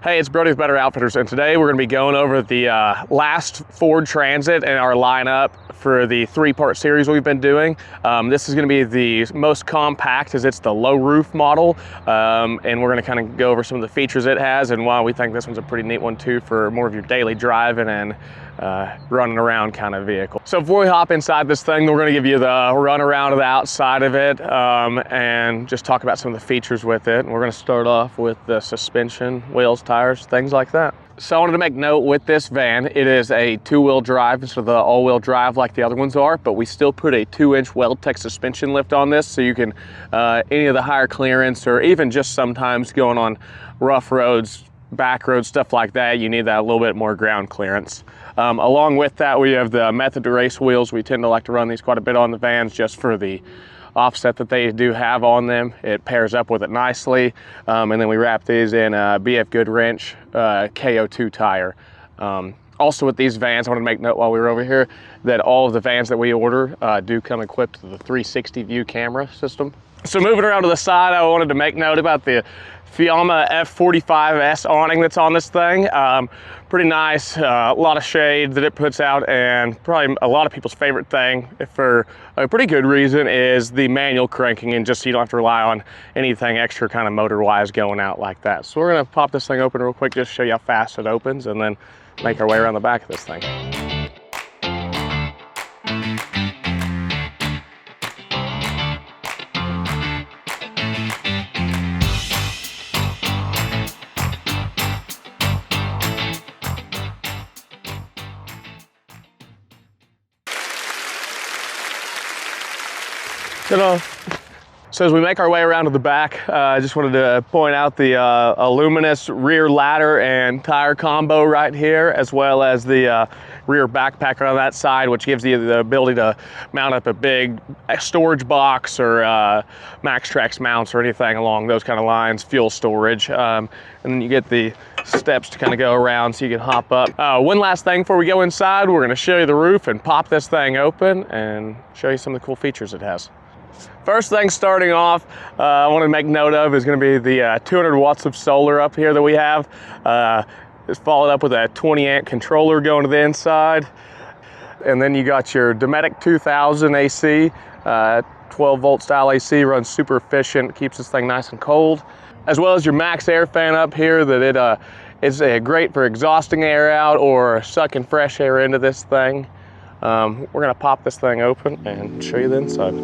Hey, it's Brody with BTR Outfitters, and today we're going to be going over the last Ford Transit and our lineup for the three-part series we've been doing. This is going to be the most compact as it's the low roof model, and we're going to kind of go over some of the features it has and why we think this one's a pretty neat one too for more of your daily driving and running around kind of vehicle. So before we hop inside this thing, we're going to give you the run around of the outside of it and just talk about some of the features with it. And we're going to start off with the suspension, wheels, tires, things like that. So I wanted to make note with this van, it is a two-wheel drive instead of the all-wheel drive like the other ones are, but we still put a 2-inch Weldtech suspension lift on this, so you can, any of the higher clearance or even just sometimes going on rough roads, back roads, stuff like that, you need that a little bit more ground clearance. Along with that, we have the Method to Race wheels. We tend to like to run these quite a bit on the vans just for the offset that they do have on them. It pairs up with it nicely. And then we wrap these in a BF Goodwrench KO2 tire. Also with these vans, I want to make note while we were over here that all of the vans that we order do come equipped with the 360 view camera system. So moving around to the side, I wanted to make note about the Fiamma F45S awning that's on this thing. Pretty nice, a lot of shade that it puts out, and probably a lot of people's favorite thing for a pretty good reason is the manual cranking, and just so you don't have to rely on anything extra kind of motor wise going out like that. So we're gonna pop this thing open real quick, just show you how fast it opens, and then make our way around the back of this thing. So as we make our way around to the back, I just wanted to point out the luminous rear ladder and tire combo right here, as well as the rear backpacker on that side, which gives you the ability to mount up a big storage box or MaxTrax mounts or anything along those kind of lines, fuel storage. And then you get the steps to kind of go around so you can hop up. One last thing before we go inside, we're going to show you the roof and pop this thing open and show you some of the cool features it has. First thing starting off, I want to make note of is going to be the 200 watts of solar up here that we have. It's followed up with a 20 amp controller going to the inside. And then you got your Dometic 2000 AC, 12 volt style AC, runs super efficient, keeps this thing nice and cold. As well as your Max Air fan up here that it is great for exhausting air out or sucking fresh air into this thing. We're going to pop this thing open and show you the inside.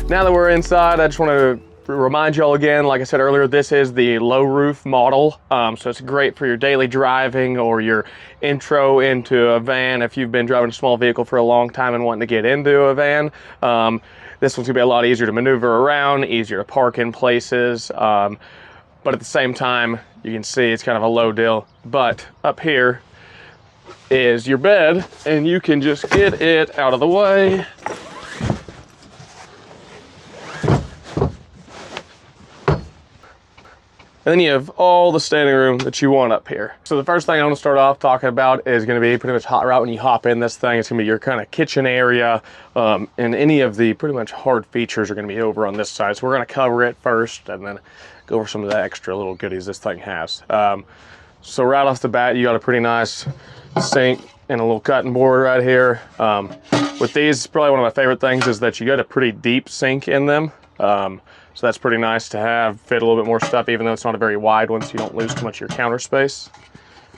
Now that we're inside, I just want to remind you all again, like I said earlier, this is the low roof model. So it's great for your daily driving or your intro into a van if you've been driving a small vehicle for a long time and wanting to get into a van. This one's gonna be a lot easier to maneuver around, easier to park in places. But at the same time, you can see it's kind of a low deal. But up here is your bed, and you can just get it out of the way. And then you have all the standing room that you want up here. So the first thing I want to start off talking about is going to be pretty much hot right when you hop in this thing. It's going to be your kind of kitchen area, and any of the pretty much hard features are going to be over on this side. So we're going to cover it first and then go over some of the extra little goodies this thing has. So right off the bat, you got a pretty nice sink and a little cutting board right here. With these, probably one of my favorite things is that you got a pretty deep sink in them. So that's pretty nice to have, fit a little bit more stuff, even though it's not a very wide one, so you don't lose too much of your counter space.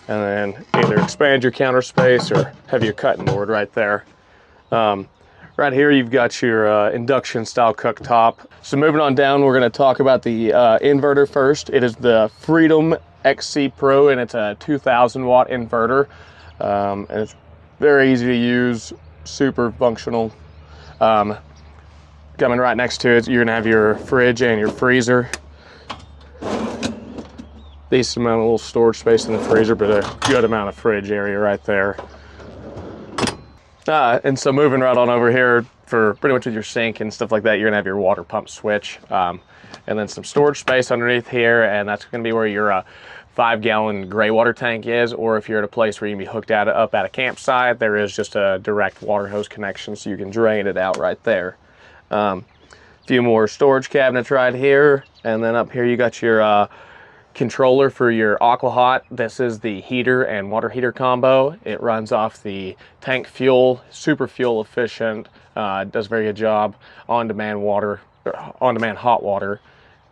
And then either expand your counter space or have your cutting board right there. Right here, you've got your induction style cooktop. So moving on down, we're gonna talk about the inverter first. It is the Freedom XC Pro, and it's a 2000 watt inverter. And it's very easy to use, super functional. Coming right next to it, you're gonna have your fridge and your freezer. Decent amount of little storage space in the freezer, but a good amount of fridge area right there. And so moving right on over here, for pretty much with your sink and stuff like that, you're gonna have your water pump switch. And then some storage space underneath here, and that's gonna be where your 5-gallon gray water tank is, or if you're at a place where you can be hooked up at a campsite, there is just a direct water hose connection, so you can drain it out right there. A few more storage cabinets right here, and then up here you got your controller for your AquaHot. This is the heater and water heater combo. It runs off the tank fuel, super fuel efficient, does a very good job, on-demand hot water.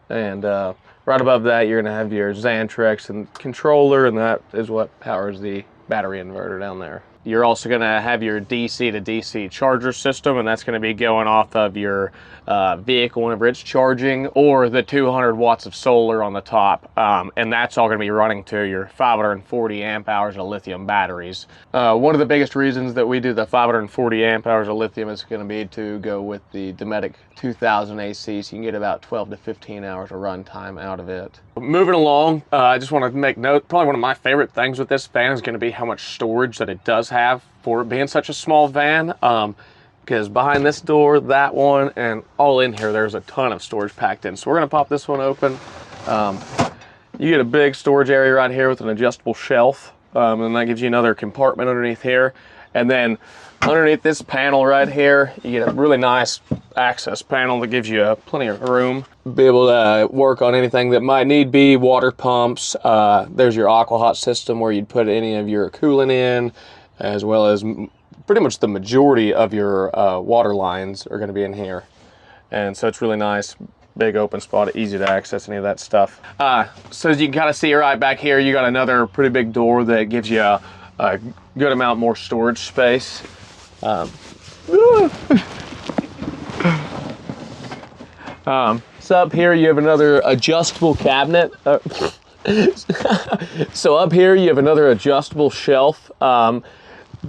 And right above that, you're gonna have your Xantrex and controller, and that is what powers the battery inverter down there. You're also gonna have your DC to DC charger system, and that's gonna be going off of your vehicle whenever it's charging, or the 200 watts of solar on the top. And that's all gonna be running to your 540 amp hours of lithium batteries. One of the biggest reasons that we do the 540 amp hours of lithium is gonna be to go with the Dometic 2000 AC, so you can get about 12 to 15 hours of run time out of it. Moving along, I just wanna make note, probably one of my favorite things with this van is gonna be how much storage that it does have for it being such a small van. Because behind this door, that one, and all in here, there's a ton of storage packed in. So we're gonna pop this one open. You get a big storage area right here with an adjustable shelf, and that gives you another compartment underneath here. And then underneath this panel right here, you get a really nice access panel that gives you plenty of room. Be able to work on anything that might need be, water pumps. There's your AquaHot system where you'd put any of your coolant in, as well as pretty much the majority of your water lines are going to be in here. And so it's really nice, big open spot, easy to access any of that stuff. So as you can kind of see right back here, you got another pretty big door that gives you a good amount more storage space. So up here you have another adjustable cabinet. So up here you have another adjustable shelf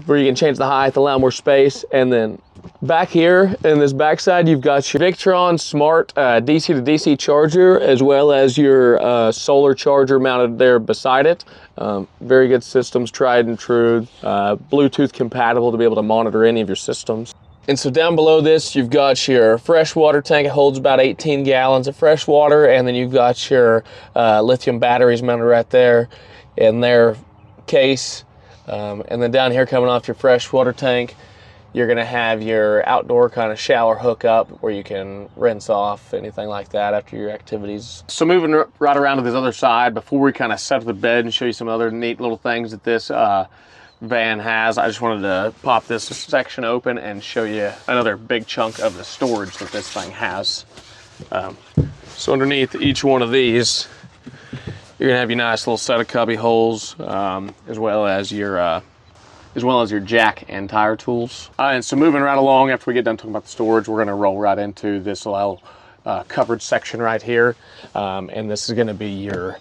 where you can change the height, allow more space. And then back here in this backside, you've got your Victron Smart DC to DC charger, as well as your solar charger mounted there beside it. Very good systems, tried and true, Bluetooth compatible to be able to monitor any of your systems. And so down below this, you've got your fresh water tank. It holds about 18 gallons of fresh water. And then you've got your lithium batteries mounted right there in their case. And then down here coming off your fresh water tank, you're gonna have your outdoor kind of shower hookup where you can rinse off anything like that after your activities. So moving right around to this other side, before we kind of set up the bed and show you some other neat little things that this van has, I just wanted to pop this section open and show you another big chunk of the storage that this thing has. So underneath each one of these, you're gonna have your nice little set of cubby holes, as well as your jack and tire tools. And so moving right along, after we get done talking about the storage, we're gonna roll right into this little covered section right here. And this is gonna be your,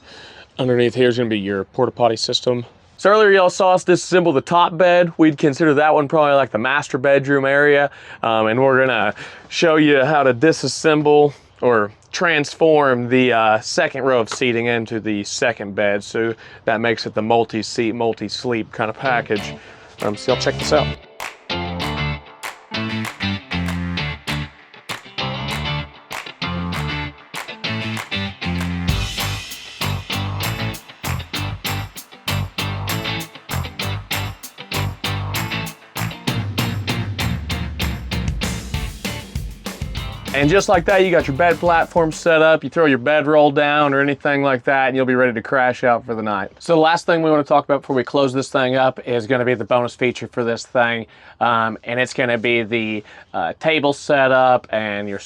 underneath here is gonna be your porta potty system. So earlier y'all saw us disassemble the top bed. We'd consider that one probably like the master bedroom area. And we're gonna show you how to disassemble or transform the second row of seating into the second bed. So that makes it the multi-seat, multi-sleep kind of package. So y'all check this out. And just like that, you got your bed platform set up, you throw your bedroll down or anything like that, and you'll be ready to crash out for the night. So the last thing we want to talk about before we close this thing up is going to be the bonus feature for this thing. And it's going to be the table setup and your,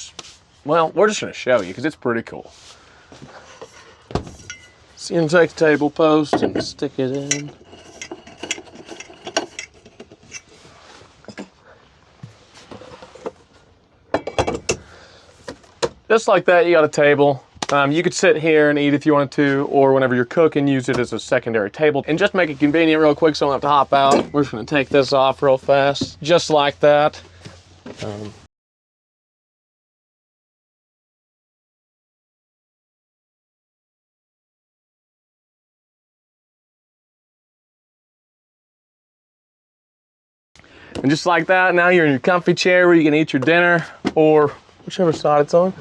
well, we're just going to show you because it's pretty cool. So you can take the table post and stick it in. Just like that, you got a table. You could sit here and eat if you wanted to, or whenever you're cooking, use it as a secondary table. And just make it convenient real quick so I don't have to hop out. We're just gonna take this off real fast, just like that. And just like that, now you're in your comfy chair where you can eat your dinner or whichever side it's on.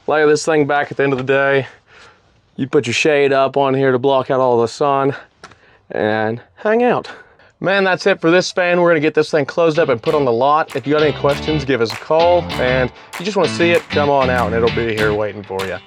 Lay this thing back at the end of the day. You put your shade up on here to block out all the sun and hang out. Man, that's it for this span. We're gonna get this thing closed up and put on the lot. If you got any questions, give us a call. And if you just wanna see it, come on out and it'll be here waiting for you.